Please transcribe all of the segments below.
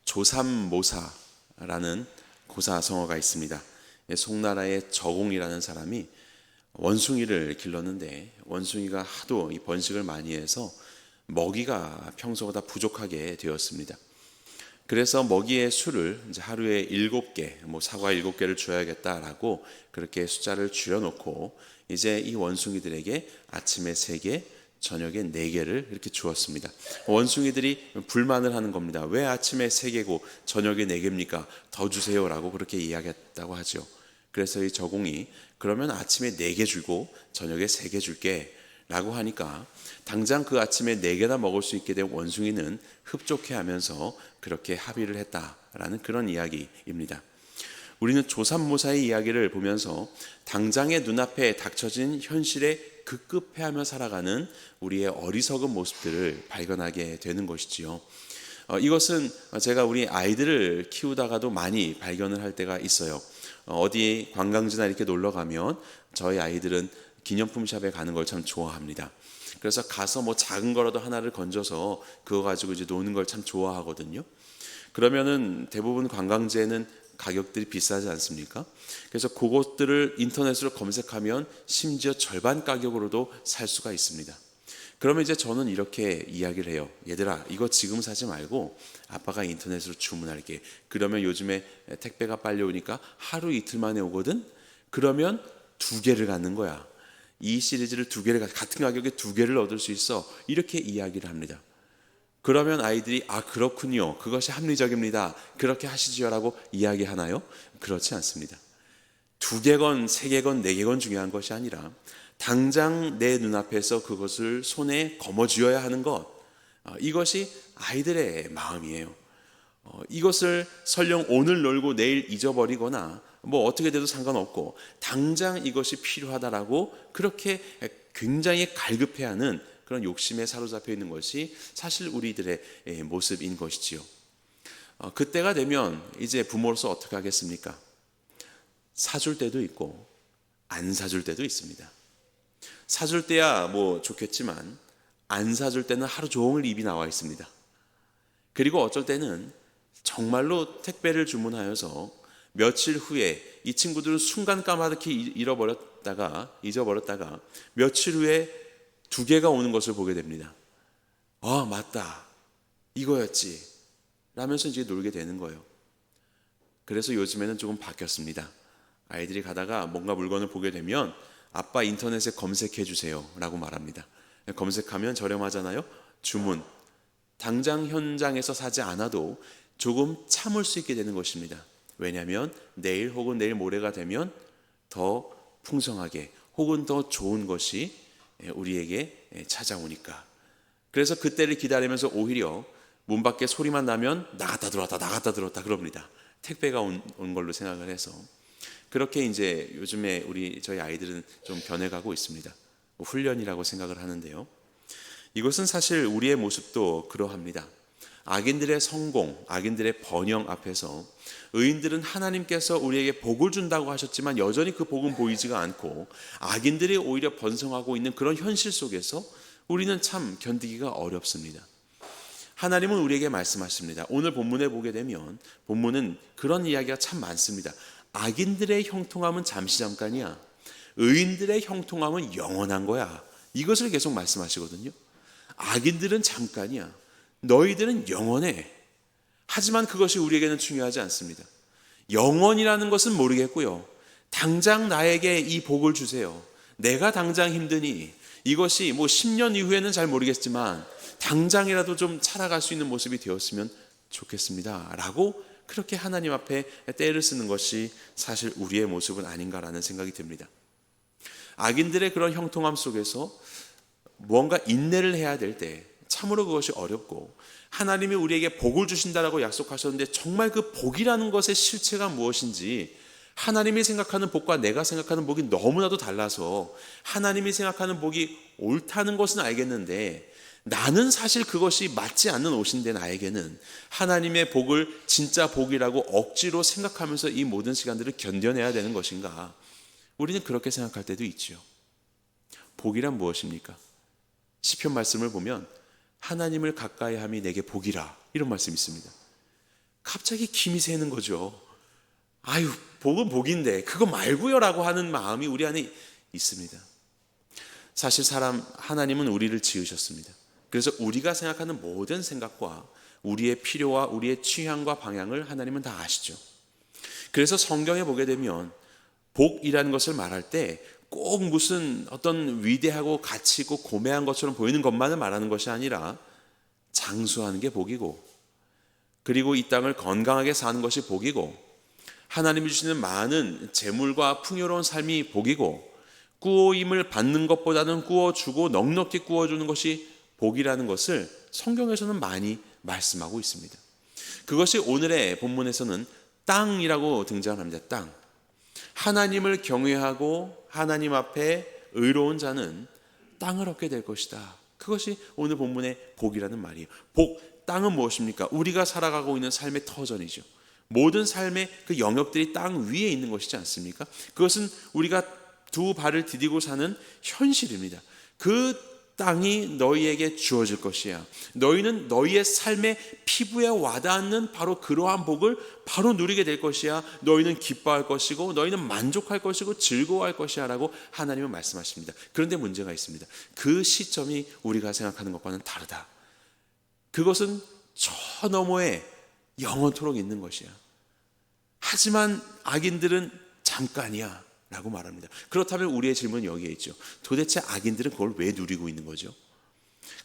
조삼모사라는 고사성어가 있습니다. 송나라의 저공이라는 사람이 원숭이를 길렀는데 원숭이가 하도 이 번식을 많이 해서 먹이가 평소보다 부족하게 되었습니다. 그래서 먹이의 수를 이제 하루에 7개, 사과 7개를 줘야겠다라고 그렇게 숫자를 줄여놓고 이제 이 원숭이들에게 아침에 3개, 저녁에 4개를 이렇게 주었습니다. 원숭이들이 불만을 하는 겁니다. 왜 아침에 3개고 저녁에 4개입니까? 더 주세요라고 그렇게 이야기했다고 하죠. 그래서 이 저공이 그러면 아침에 4개 주고 저녁에 3개 줄게 라고 하니까 당장 그 아침에 4개나 먹을 수 있게 된 원숭이는 흡족해하면서 그렇게 합의를 했다라는 그런 이야기입니다. 우리는 조삼모사의 이야기를 보면서 당장의 눈앞에 닥쳐진 현실에 급급해하며 살아가는 우리의 어리석은 모습들을 발견하게 되는 것이지요. 이것은 제가 우리 아이들을 키우다가도 많이 발견을 할 때가 있어요. 어디 관광지나 이렇게 놀러 가면 저희 아이들은 기념품 샵에 가는 걸 참 좋아합니다. 그래서 가서 작은 거라도 하나를 건져서 그거 가지고 이제 노는 걸 참 좋아하거든요. 그러면은 대부분 관광지에는 가격들이 비싸지 않습니까? 그래서 그것들을 인터넷으로 검색하면 심지어 절반 가격으로도 살 수가 있습니다. 그러면 이제 저는 이렇게 이야기를 해요. 얘들아, 이거 지금 사지 말고 아빠가 인터넷으로 주문할게. 그러면 요즘에 택배가 빨리 오니까 하루 이틀 만에 오거든? 그러면 2개를 갖는 거야. 이 시리즈를 2개를 같은 가격에 2개를 얻을 수 있어. 이렇게 이야기를 합니다. 그러면 아이들이 그렇군요. 그것이 합리적입니다. 그렇게 하시지요라고 이야기하나요? 그렇지 않습니다. 2개건 3개건 4개건 중요한 것이 아니라 당장 내 눈앞에서 그것을 손에 거머쥐어야 하는 것, 이것이 아이들의 마음이에요. 이것을 설령 오늘 놀고 내일 잊어버리거나 어떻게 돼도 상관없고 당장 이것이 필요하다라고 그렇게 굉장히 갈급해하는 그런 욕심에 사로잡혀 있는 것이 사실 우리들의 모습인 것이지요. 그때가 되면 이제 부모로서 어떻게 하겠습니까? 사줄 때도 있고 안 사줄 때도 있습니다. 사줄 때야 좋겠지만 안 사줄 때는 하루 종일 입이 나와 있습니다. 그리고 어쩔 때는 정말로 택배를 주문하여서 며칠 후에 이 친구들은 순간 까마득히 잊어버렸다가 며칠 후에 2개가 오는 것을 보게 됩니다. 맞다, 이거였지 라면서 이제 놀게 되는 거예요. 그래서 요즘에는 조금 바뀌었습니다. 아이들이 가다가 뭔가 물건을 보게 되면 아빠 인터넷에 검색해 주세요 라고 말합니다. 검색하면 저렴하잖아요. 주문, 당장 현장에서 사지 않아도 조금 참을 수 있게 되는 것입니다. 왜냐하면 내일 혹은 내일 모레가 되면 더 풍성하게 혹은 더 좋은 것이 우리에게 찾아오니까. 그래서 그때를 기다리면서 오히려 문 밖에 소리만 나면 나갔다 들어왔다 그럽니다. 택배가 온 걸로 생각을 해서. 그렇게 이제 요즘에 저희 아이들은 좀 변해가고 있습니다. 훈련이라고 생각을 하는데요. 이것은 사실 우리의 모습도 그러합니다. 악인들의 성공, 악인들의 번영 앞에서 의인들은 하나님께서 우리에게 복을 준다고 하셨지만 여전히 그 복은 보이지가 않고 악인들이 오히려 번성하고 있는 그런 현실 속에서 우리는 참 견디기가 어렵습니다. 하나님은 우리에게 말씀하십니다. 오늘 본문에 보게 되면 본문은 그런 이야기가 참 많습니다. 악인들의 형통함은 잠시 잠깐이야. 의인들의 형통함은 영원한 거야. 이것을 계속 말씀하시거든요. 악인들은 잠깐이야. 너희들은 영원해. 하지만 그것이 우리에게는 중요하지 않습니다. 영원이라는 것은 모르겠고요. 당장 나에게 이 복을 주세요. 내가 당장 힘드니 이것이 10년 이후에는 잘 모르겠지만 당장이라도 좀 살아갈 수 있는 모습이 되었으면 좋겠습니다 라고 그렇게 하나님 앞에 떼를 쓰는 것이 사실 우리의 모습은 아닌가라는 생각이 듭니다. 악인들의 그런 형통함 속에서 무언가 인내를 해야 될 때 참으로 그것이 어렵고 하나님이 우리에게 복을 주신다라고 약속하셨는데 정말 그 복이라는 것의 실체가 무엇인지 하나님이 생각하는 복과 내가 생각하는 복이 너무나도 달라서 하나님이 생각하는 복이 옳다는 것은 알겠는데 나는 사실 그것이 맞지 않는 옷인데 나에게는 하나님의 복을 진짜 복이라고 억지로 생각하면서 이 모든 시간들을 견뎌내야 되는 것인가? 우리는 그렇게 생각할 때도 있죠. 복이란 무엇입니까? 시편 말씀을 보면 하나님을 가까이 함이 내게 복이라 이런 말씀이 있습니다. 갑자기 김이 새는 거죠. 아유, 복은 복인데 그거 말고요라고 하는 마음이 우리 안에 있습니다. 사실 하나님은 우리를 지으셨습니다. 그래서 우리가 생각하는 모든 생각과 우리의 필요와 우리의 취향과 방향을 하나님은 다 아시죠. 그래서 성경에 보게 되면 복이라는 것을 말할 때 꼭 무슨 어떤 위대하고 가치 있고 고매한 것처럼 보이는 것만을 말하는 것이 아니라 장수하는 게 복이고, 그리고 이 땅을 건강하게 사는 것이 복이고, 하나님이 주시는 많은 재물과 풍요로운 삶이 복이고, 꾸어임을 받는 것보다는 꾸어주고 넉넉히 꾸어주는 것이 복이라는 것을 성경에서는 많이 말씀하고 있습니다. 그것이 오늘의 본문에서는 땅이라고 등장합니다. 땅. 하나님을 경외하고 하나님 앞에 의로운 자는 땅을 얻게 될 것이다. 그것이 오늘 본문의 복이라는 말이에요. 복, 땅은 무엇입니까? 우리가 살아가고 있는 삶의 터전이죠. 모든 삶의 그 영역들이 땅 위에 있는 것이지 않습니까? 그것은 우리가 두 발을 디디고 사는 현실입니다. 그 땅이 너희에게 주어질 것이야. 너희는 너희의 삶의 피부에 와닿는 바로 그러한 복을 바로 누리게 될 것이야. 너희는 기뻐할 것이고 너희는 만족할 것이고 즐거워할 것이야 라고 하나님은 말씀하십니다. 그런데 문제가 있습니다. 그 시점이 우리가 생각하는 것과는 다르다. 그것은 저 너머에 영원토록 있는 것이야. 하지만 악인들은 잠깐이야 라고 말합니다. 그렇다면 우리의 질문은 여기에 있죠. 도대체 악인들은 그걸 왜 누리고 있는 거죠?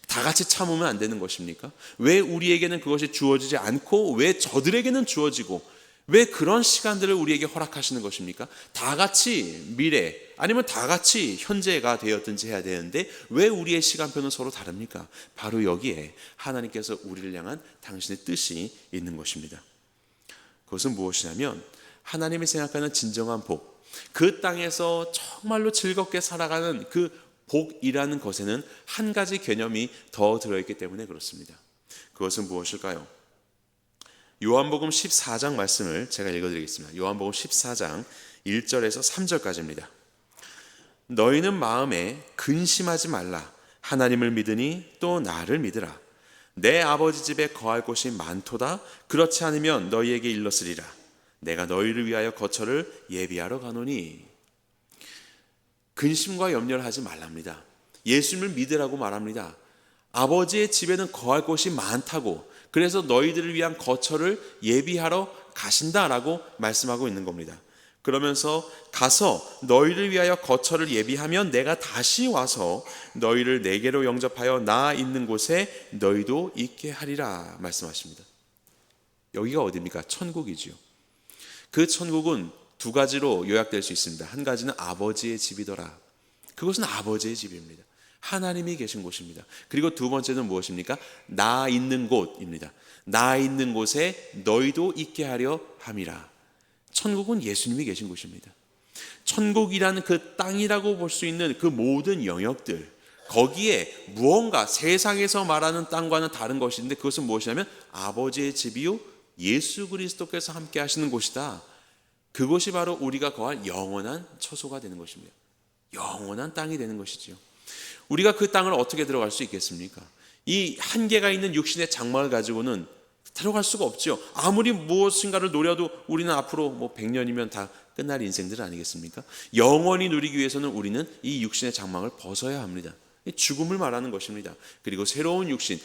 다 같이 참으면 안 되는 것입니까? 왜 우리에게는 그것이 주어지지 않고 왜 저들에게는 주어지고 왜 그런 시간들을 우리에게 허락하시는 것입니까? 다 같이 미래 아니면 다 같이 현재가 되었든지 해야 되는데 왜 우리의 시간표는 서로 다릅니까? 바로 여기에 하나님께서 우리를 향한 당신의 뜻이 있는 것입니다. 그것은 무엇이냐면 하나님이 생각하는 진정한 복, 그 땅에서 정말로 즐겁게 살아가는 그 복이라는 것에는 한 가지 개념이 더 들어있기 때문에 그렇습니다. 그것은 무엇일까요? 요한복음 14장 말씀을 제가 읽어드리겠습니다. 요한복음 14장 1절에서 3절까지입니다. 너희는 마음에 근심하지 말라. 하나님을 믿으니 또 나를 믿으라. 내 아버지 집에 거할 곳이 많도다. 그렇지 않으면 너희에게 일렀으리라. 내가 너희를 위하여 거처를 예비하러 가노니. 근심과 염려를 하지 말랍니다. 예수님을 믿으라고 말합니다. 아버지의 집에는 거할 곳이 많다고, 그래서 너희들을 위한 거처를 예비하러 가신다라고 말씀하고 있는 겁니다. 그러면서 가서 너희를 위하여 거처를 예비하면 내가 다시 와서 너희를 내게로 영접하여 나 있는 곳에 너희도 있게 하리라 말씀하십니다. 여기가 어디입니까? 천국이지요. 그 천국은 두 가지로 요약될 수 있습니다. 한 가지는 아버지의 집이더라. 그것은 아버지의 집입니다. 하나님이 계신 곳입니다. 그리고 두 번째는 무엇입니까? 나 있는 곳입니다. 나 있는 곳에 너희도 있게 하려 함이라. 천국은 예수님이 계신 곳입니다. 천국이라는 그 땅이라고 볼 수 있는 그 모든 영역들, 거기에 무언가 세상에서 말하는 땅과는 다른 것인데 그것은 무엇이냐면 아버지의 집이요 예수 그리스도께서 함께 하시는 곳이다. 그것이 바로 우리가 거할 영원한 처소가 되는 것입니다. 영원한 땅이 되는 것이지요. 우리가 그 땅을 어떻게 들어갈 수 있겠습니까? 이 한계가 있는 육신의 장막을 가지고는 들어갈 수가 없죠. 아무리 무엇인가를 노려도 우리는 앞으로 100년이면 다 끝날 인생들 아니겠습니까? 영원히 누리기 위해서는 우리는 이 육신의 장막을 벗어야 합니다. 죽음을 말하는 것입니다. 그리고 새로운 육신,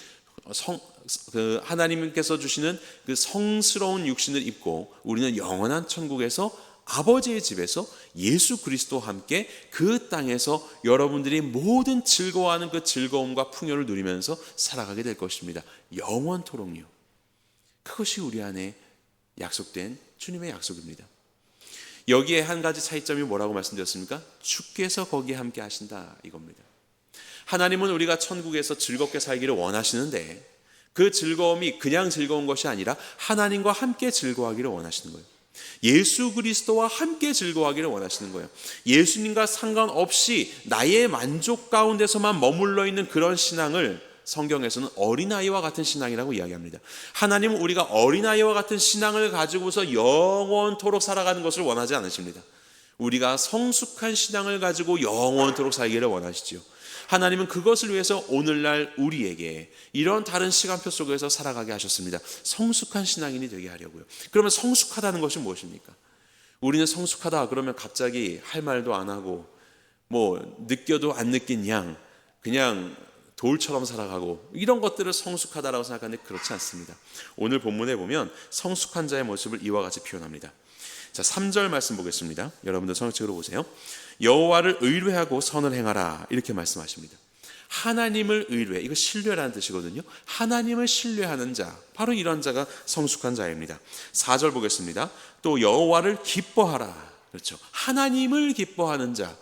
하나님께서 주시는 그 성스러운 육신을 입고 우리는 영원한 천국에서 아버지의 집에서 예수 그리스도와 함께 그 땅에서 여러분들이 모든 즐거워하는 그 즐거움과 풍요를 누리면서 살아가게 될 것입니다. 영원토록요. 그것이 우리 안에 약속된 주님의 약속입니다. 여기에 한 가지 차이점이 뭐라고 말씀드렸습니까? 주께서 거기에 함께 하신다 이겁니다. 하나님은 우리가 천국에서 즐겁게 살기를 원하시는데 그 즐거움이 그냥 즐거운 것이 아니라 하나님과 함께 즐거워하기를 원하시는 거예요. 예수 그리스도와 함께 즐거워하기를 원하시는 거예요. 예수님과 상관없이 나의 만족 가운데서만 머물러 있는 그런 신앙을 성경에서는 어린아이와 같은 신앙이라고 이야기합니다. 하나님은 우리가 어린아이와 같은 신앙을 가지고서 영원토록 살아가는 것을 원하지 않으십니다. 우리가 성숙한 신앙을 가지고 영원토록 살기를 원하시죠. 하나님은 그것을 위해서 오늘날 우리에게 이런 다른 시간표 속에서 살아가게 하셨습니다. 성숙한 신앙인이 되게 하려고요. 그러면 성숙하다는 것이 무엇입니까? 우리는 성숙하다 그러면 갑자기 할 말도 안 하고 느껴도 안 느낀 양 그냥 돌처럼 살아가고 이런 것들을 성숙하다라고 생각하는데 그렇지 않습니다. 오늘 본문에 보면 성숙한 자의 모습을 이와 같이 표현합니다. 자, 3절 말씀 보겠습니다. 여러분들 성경책으로 보세요. 여호와를 의뢰하고 선을 행하라 이렇게 말씀하십니다. 하나님을 의뢰, 이거 신뢰라는 뜻이거든요. 하나님을 신뢰하는 자, 바로 이런 자가 성숙한 자입니다. 4절 보겠습니다. 또 여호와를 기뻐하라. 그렇죠. 하나님을 기뻐하는 자,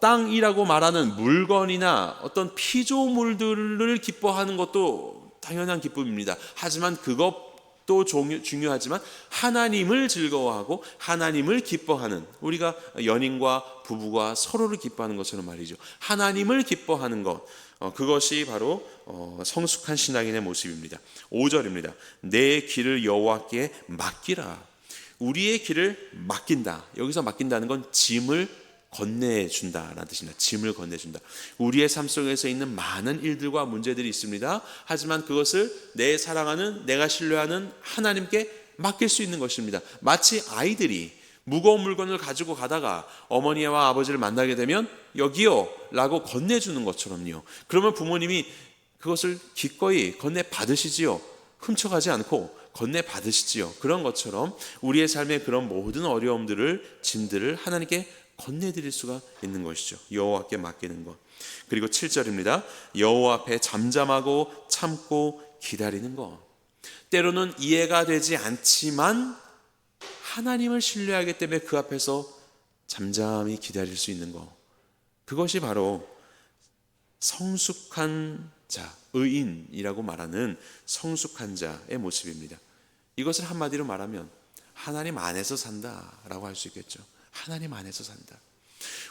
땅이라고 말하는 물건이나 어떤 피조물들을 기뻐하는 것도 당연한 기쁨입니다. 하지만 그것도 중요하지만 하나님을 즐거워하고 하나님을 기뻐하는, 우리가 연인과 부부가 서로를 기뻐하는 것처럼 말이죠. 하나님을 기뻐하는 것, 그것이 바로 성숙한 신앙인의 모습입니다. 5절입니다. 내 길을 여호와께 맡기라. 우리의 길을 맡긴다. 여기서 맡긴다는 건 짐을 건네준다라는 뜻입니다. 짐을 건네준다. 우리의 삶 속에서 있는 많은 일들과 문제들이 있습니다. 하지만 그것을 내 사랑하는, 내가 신뢰하는 하나님께 맡길 수 있는 것입니다. 마치 아이들이 무거운 물건을 가지고 가다가 어머니와 아버지를 만나게 되면 여기요 라고 건네주는 것처럼요. 그러면 부모님이 그것을 기꺼이 건네 받으시지요. 훔쳐가지 않고 건네 받으시지요. 그런 것처럼 우리의 삶의 그런 모든 어려움들을, 짐들을 하나님께 건네드릴 수가 있는 것이죠. 여호와께 맡기는 것. 그리고 7절입니다. 여호와 앞에 잠잠하고 참고 기다리는 것. 때로는 이해가 되지 않지만 하나님을 신뢰하기 때문에 그 앞에서 잠잠히 기다릴 수 있는 것. 그것이 바로 성숙한 자, 의인이라고 말하는 성숙한 자의 모습입니다. 이것을 한마디로 말하면 하나님 안에서 산다라고 할 수 있겠죠. 하나님 안에서 산다.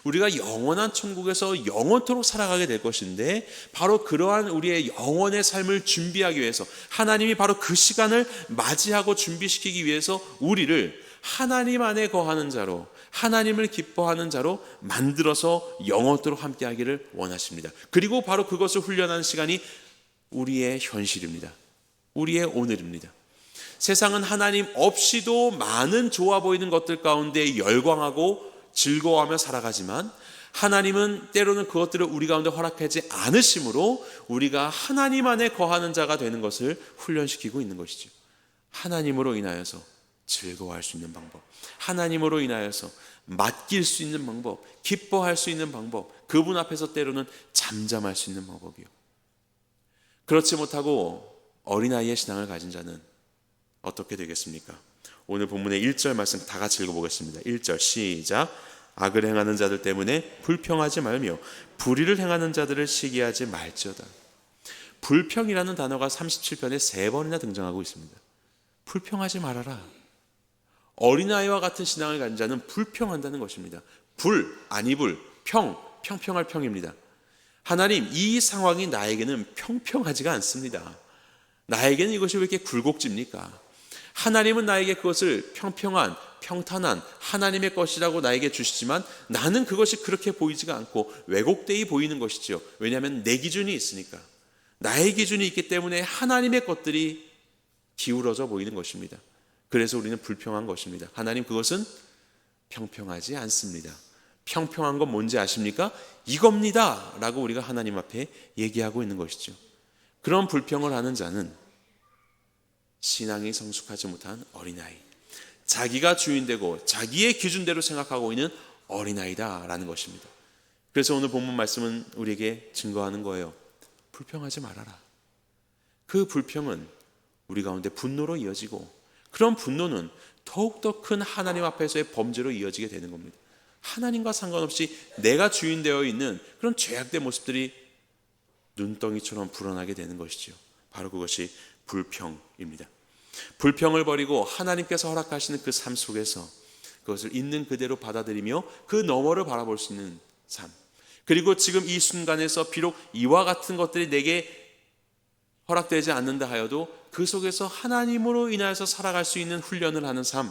우리가 영원한 천국에서 영원토록 살아가게 될 것인데 바로 그러한 우리의 영원의 삶을 준비하기 위해서 하나님이 바로 그 시간을 맞이하고 준비시키기 위해서 우리를 하나님 안에 거하는 자로, 하나님을 기뻐하는 자로 만들어서 영원토록 함께하기를 원하십니다. 그리고 바로 그것을 훈련하는 시간이 우리의 현실입니다. 우리의 오늘입니다. 세상은 하나님 없이도 많은 좋아 보이는 것들 가운데 열광하고 즐거워하며 살아가지만 하나님은 때로는 그것들을 우리 가운데 허락하지 않으심으로 우리가 하나님 안에 거하는 자가 되는 것을 훈련시키고 있는 것이죠. 하나님으로 인하여서 즐거워할 수 있는 방법, 하나님으로 인하여서 맡길 수 있는 방법, 기뻐할 수 있는 방법, 그분 앞에서 때로는 잠잠할 수 있는 방법이요. 그렇지 못하고 어린아이의 신앙을 가진 자는 어떻게 되겠습니까? 오늘 본문의 1절 말씀 다 같이 읽어보겠습니다. 1절 시작. 악을 행하는 자들 때문에 불평하지 말며 불의를 행하는 자들을 시기하지 말지어다. 불평이라는 단어가 37편에 3번이나 등장하고 있습니다. 불평하지 말아라. 어린아이와 같은 신앙을 가진 자는 불평한다는 것입니다. 불, 아니불, 평평할 평입니다. 하나님, 이 상황이 나에게는 평평하지가 않습니다. 나에게는 이것이 왜 이렇게 굴곡집니까? 하나님은 나에게 그것을 평평한, 평탄한 하나님의 것이라고 나에게 주시지만 나는 그것이 그렇게 보이지가 않고 왜곡되이 보이는 것이죠. 왜냐하면 내 기준이 있으니까. 나의 기준이 있기 때문에 하나님의 것들이 기울어져 보이는 것입니다. 그래서 우리는 불평한 것입니다. 하나님, 그것은 평평하지 않습니다. 평평한 건 뭔지 아십니까? 이겁니다 라고 우리가 하나님 앞에 얘기하고 있는 것이죠. 그런 불평을 하는 자는 신앙이 성숙하지 못한 어린아이, 자기가 주인되고 자기의 기준대로 생각하고 있는 어린아이다라는 것입니다. 그래서 오늘 본문 말씀은 우리에게 증거하는 거예요. 불평하지 말아라. 그 불평은 우리 가운데 분노로 이어지고 그런 분노는 더욱더 큰 하나님 앞에서의 범죄로 이어지게 되는 겁니다. 하나님과 상관없이 내가 주인되어 있는 그런 죄악된 모습들이 눈덩이처럼 불어나게 되는 것이죠. 바로 그것이 불평입니다. 불평을 버리고 하나님께서 허락하시는 그 삶 속에서 그것을 있는 그대로 받아들이며 그 너머를 바라볼 수 있는 삶, 그리고 지금 이 순간에서 비록 이와 같은 것들이 내게 허락되지 않는다 하여도 그 속에서 하나님으로 인하여서 살아갈 수 있는 훈련을 하는 삶,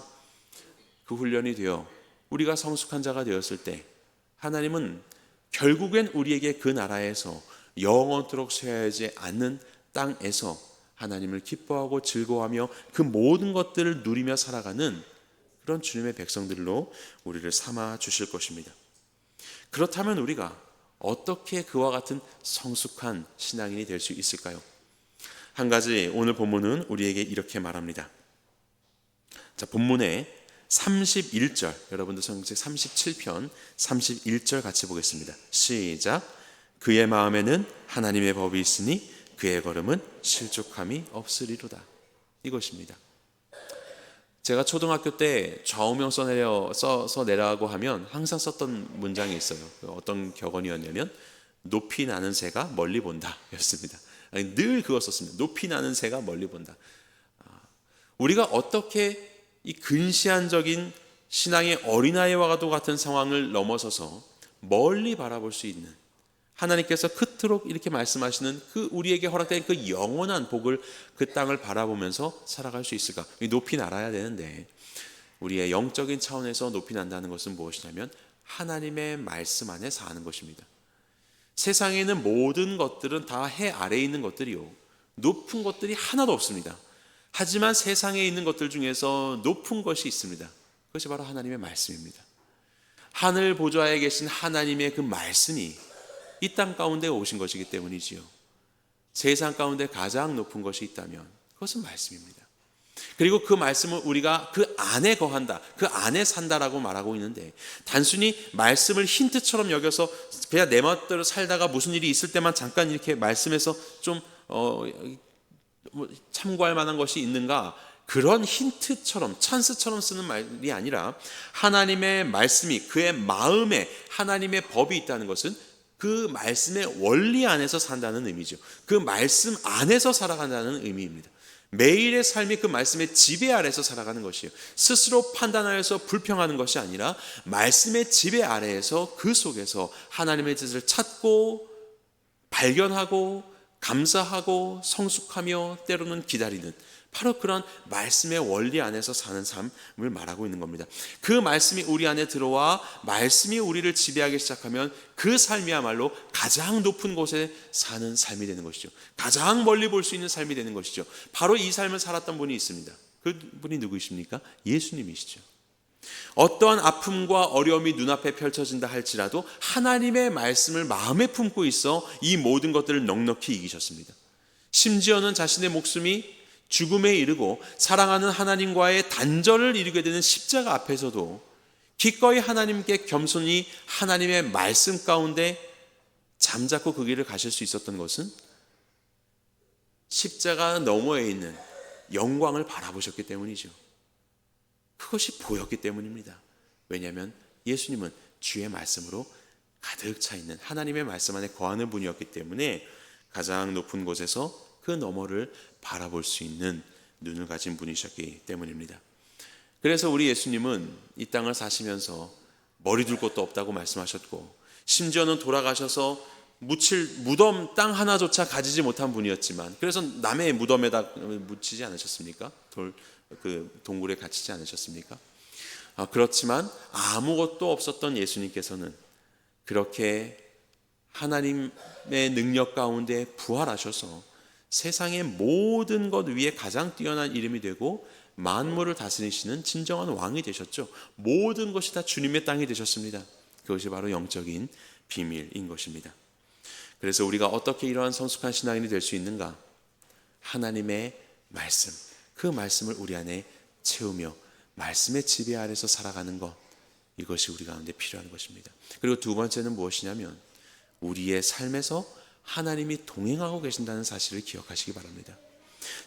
그 훈련이 되어 우리가 성숙한 자가 되었을 때 하나님은 결국엔 우리에게 그 나라에서 영원토록 쇠하지 않는 땅에서 하나님을 기뻐하고 즐거워하며 그 모든 것들을 누리며 살아가는 그런 주님의 백성들로 우리를 삼아 주실 것입니다. 그렇다면 우리가 어떻게 그와 같은 성숙한 신앙인이 될 수 있을까요? 한 가지 오늘 본문은 우리에게 이렇게 말합니다. 자, 본문에 31절, 여러분들 성경 37편 31절 같이 보겠습니다. 시작. 그의 마음에는 하나님의 법이 있으니 그의 걸음은 실족함이 없으리로다. 이것입니다. 제가 초등학교 때 좌우명 써서 내라고 하면 항상 썼던 문장이 있어요. 어떤 격언이었냐면 높이 나는 새가 멀리 본다 였습니다. 늘 그거 썼습니다. 높이 나는 새가 멀리 본다. 우리가 어떻게 이 근시안적인 신앙의 어린아이와도 같은 상황을 넘어서서 멀리 바라볼 수 있는, 하나님께서 그토록 이렇게 말씀하시는 그 우리에게 허락된 그 영원한 복을, 그 땅을 바라보면서 살아갈 수 있을까? 높이 날아야 되는데 우리의 영적인 차원에서 높이 난다는 것은 무엇이냐면 하나님의 말씀 안에 사는 것입니다. 세상에 있는 모든 것들은 다 해 아래에 있는 것들이요, 높은 것들이 하나도 없습니다. 하지만 세상에 있는 것들 중에서 높은 것이 있습니다. 그것이 바로 하나님의 말씀입니다. 하늘 보좌에 계신 하나님의 그 말씀이 이 땅 가운데 오신 것이기 때문이지요. 세상 가운데 가장 높은 것이 있다면 그것은 말씀입니다. 그리고 그 말씀을 우리가 그 안에 거한다, 그 안에 산다라고 말하고 있는데, 단순히 말씀을 힌트처럼 여겨서 그냥 내 멋대로 살다가 무슨 일이 있을 때만 잠깐 이렇게 말씀에서 좀 참고할 만한 것이 있는가, 그런 힌트처럼 찬스처럼 쓰는 말이 아니라 하나님의 말씀이 그의 마음에 하나님의 법이 있다는 것은 그 말씀의 원리 안에서 산다는 의미죠. 그 말씀 안에서 살아간다는 의미입니다. 매일의 삶이 그 말씀의 지배 아래에서 살아가는 것이에요. 스스로 판단하여서 불평하는 것이 아니라 말씀의 지배 아래에서 그 속에서 하나님의 뜻을 찾고 발견하고 감사하고 성숙하며 때로는 기다리는, 바로 그런 말씀의 원리 안에서 사는 삶을 말하고 있는 겁니다. 그 말씀이 우리 안에 들어와 말씀이 우리를 지배하기 시작하면 그 삶이야말로 가장 높은 곳에 사는 삶이 되는 것이죠. 가장 멀리 볼 수 있는 삶이 되는 것이죠. 바로 이 삶을 살았던 분이 있습니다. 그분이 누구이십니까? 예수님이시죠. 어떠한 아픔과 어려움이 눈앞에 펼쳐진다 할지라도 하나님의 말씀을 마음에 품고 있어 이 모든 것들을 넉넉히 이기셨습니다. 심지어는 자신의 목숨이 죽음에 이르고 사랑하는 하나님과의 단절을 이루게 되는 십자가 앞에서도 기꺼이 하나님께 겸손히 하나님의 말씀 가운데 잠자코 그 길을 가실 수 있었던 것은 십자가 너머에 있는 영광을 바라보셨기 때문이죠. 그것이 보였기 때문입니다. 왜냐하면 예수님은 주의 말씀으로 가득 차 있는 하나님의 말씀 안에 거하는 분이었기 때문에 가장 높은 곳에서 그 너머를 바라볼 수 있는 눈을 가진 분이셨기 때문입니다. 그래서 우리 예수님은 이 땅을 사시면서 머리 둘 곳도 없다고 말씀하셨고, 심지어는 돌아가셔서 묻힐 무덤 땅 하나조차 가지지 못한 분이었지만, 그래서 남의 무덤에다 묻히지 않으셨습니까? 동굴에 갇히지 않으셨습니까? 그렇지만 아무것도 없었던 예수님께서는 그렇게 하나님의 능력 가운데 부활하셔서 세상의 모든 것 위에 가장 뛰어난 이름이 되고 만물을 다스리시는 진정한 왕이 되셨죠. 모든 것이 다 주님의 땅이 되셨습니다. 그것이 바로 영적인 비밀인 것입니다. 그래서 우리가 어떻게 이러한 성숙한 신앙인이 될 수 있는가? 하나님의 말씀, 그 말씀을 우리 안에 채우며 말씀의 지배 아래서 살아가는 것, 이것이 우리 가운데 필요한 것입니다. 그리고 두 번째는 무엇이냐면 우리의 삶에서 하나님이 동행하고 계신다는 사실을 기억하시기 바랍니다.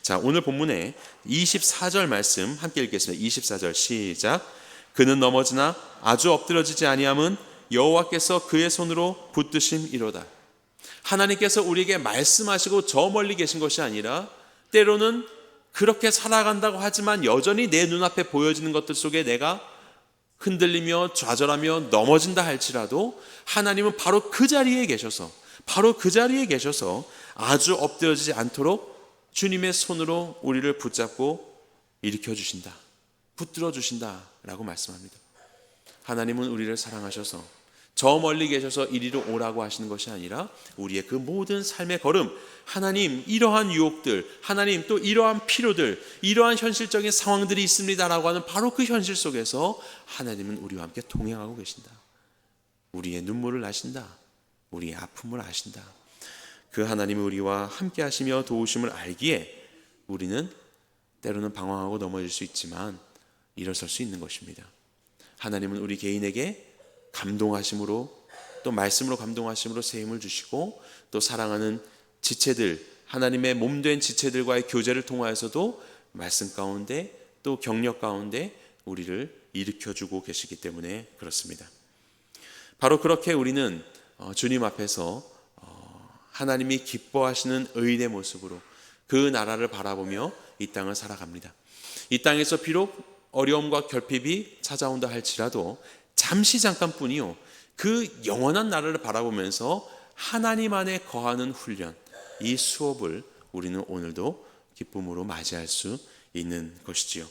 자, 오늘 본문에 24절 말씀 함께 읽겠습니다. 24절 시작. 그는 넘어지나 아주 엎드러지지 아니함은 여호와께서 그의 손으로 붙드심이로다. 하나님께서 우리에게 말씀하시고 저 멀리 계신 것이 아니라 때로는 그렇게 살아간다고 하지만 여전히 내 눈앞에 보여지는 것들 속에 내가 흔들리며 좌절하며 넘어진다 할지라도 하나님은 바로 그 자리에 계셔서 아주 엎드러지지 않도록 주님의 손으로 우리를 붙잡고 일으켜 주신다, 붙들어 주신다 라고 말씀합니다. 하나님은 우리를 사랑하셔서 저 멀리 계셔서 이리로 오라고 하시는 것이 아니라 우리의 그 모든 삶의 걸음, 하나님 이러한 유혹들, 하나님 또 이러한 필요들, 이러한 현실적인 상황들이 있습니다라고 하는 바로 그 현실 속에서 하나님은 우리와 함께 동행하고 계신다. 우리의 눈물을 아신다. 우리의 아픔을 아신다. 그 하나님이 우리와 함께 하시며 도우심을 알기에 우리는 때로는 방황하고 넘어질 수 있지만 일어설 수 있는 것입니다. 하나님은 우리 개인에게 감동하심으로, 또 말씀으로 감동하심으로 새 힘을 주시고, 또 사랑하는 지체들, 하나님의 몸된 지체들과의 교제를 통하여서도 말씀 가운데 또 경력 가운데 우리를 일으켜주고 계시기 때문에 그렇습니다. 바로 그렇게 우리는 주님 앞에서 하나님이 기뻐하시는 의인의 모습으로 그 나라를 바라보며 이 땅을 살아갑니다. 이 땅에서 비록 어려움과 결핍이 찾아온다 할지라도 잠시 잠깐뿐이요, 그 영원한 나라를 바라보면서 하나님 안에 거하는 훈련, 이 수업을 우리는 오늘도 기쁨으로 맞이할 수 있는 것이지요.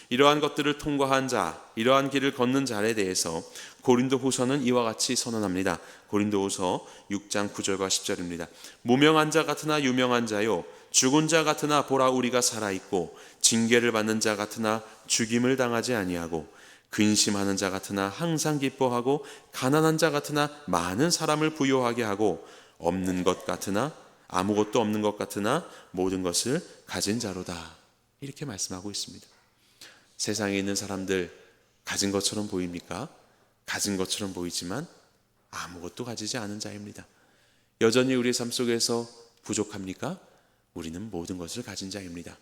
이러한 것들을 통과한 자, 이러한 길을 걷는 자에 대해서 고린도후서는 이와 같이 선언합니다. 고린도후서 6장 9절과 10절입니다. 무명한 자 같으나 유명한 자요, 죽은 자 같으나 보라 우리가 살아있고, 징계를 받는 자 같으나 죽임을 당하지 아니하고, 근심하는 자 같으나 항상 기뻐하고, 가난한 자 같으나 많은 사람을 부요하게 하고, 없는 것 같으나 아무것도 없는 것 같으나 모든 것을 가진 자로다. 이렇게 말씀하고 있습니다. 세상에 있는 사람들 가진 것처럼 보입니까? 가진 것처럼 보이지만 아무것도 가지지 않은 자입니다. 여전히 우리의 삶 속에서 부족합니까? 우리는 모든 것을 가진 자입니다.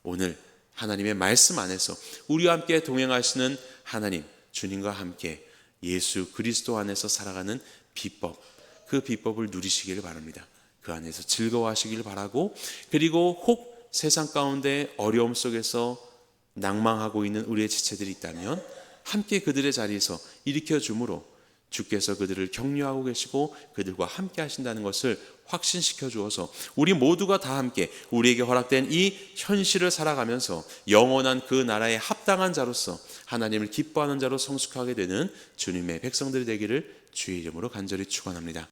오늘 하나님의 말씀 안에서 우리와 함께 동행하시는 하나님, 주님과 함께 예수 그리스도 안에서 살아가는 비법, 그 비법을 누리시기를 바랍니다. 그 안에서 즐거워하시길 바라고, 그리고 혹 세상 가운데 어려움 속에서 낭망하고 있는 우리의 지체들이 있다면 함께 그들의 자리에서 일으켜 줌으로 주께서 그들을 격려하고 계시고 그들과 함께 하신다는 것을 확신시켜 주어서 우리 모두가 다 함께 우리에게 허락된 이 현실을 살아가면서 영원한 그 나라에 합당한 자로서 하나님을 기뻐하는 자로 성숙하게 되는 주님의 백성들이 되기를 주의 이름으로 간절히 축원합니다.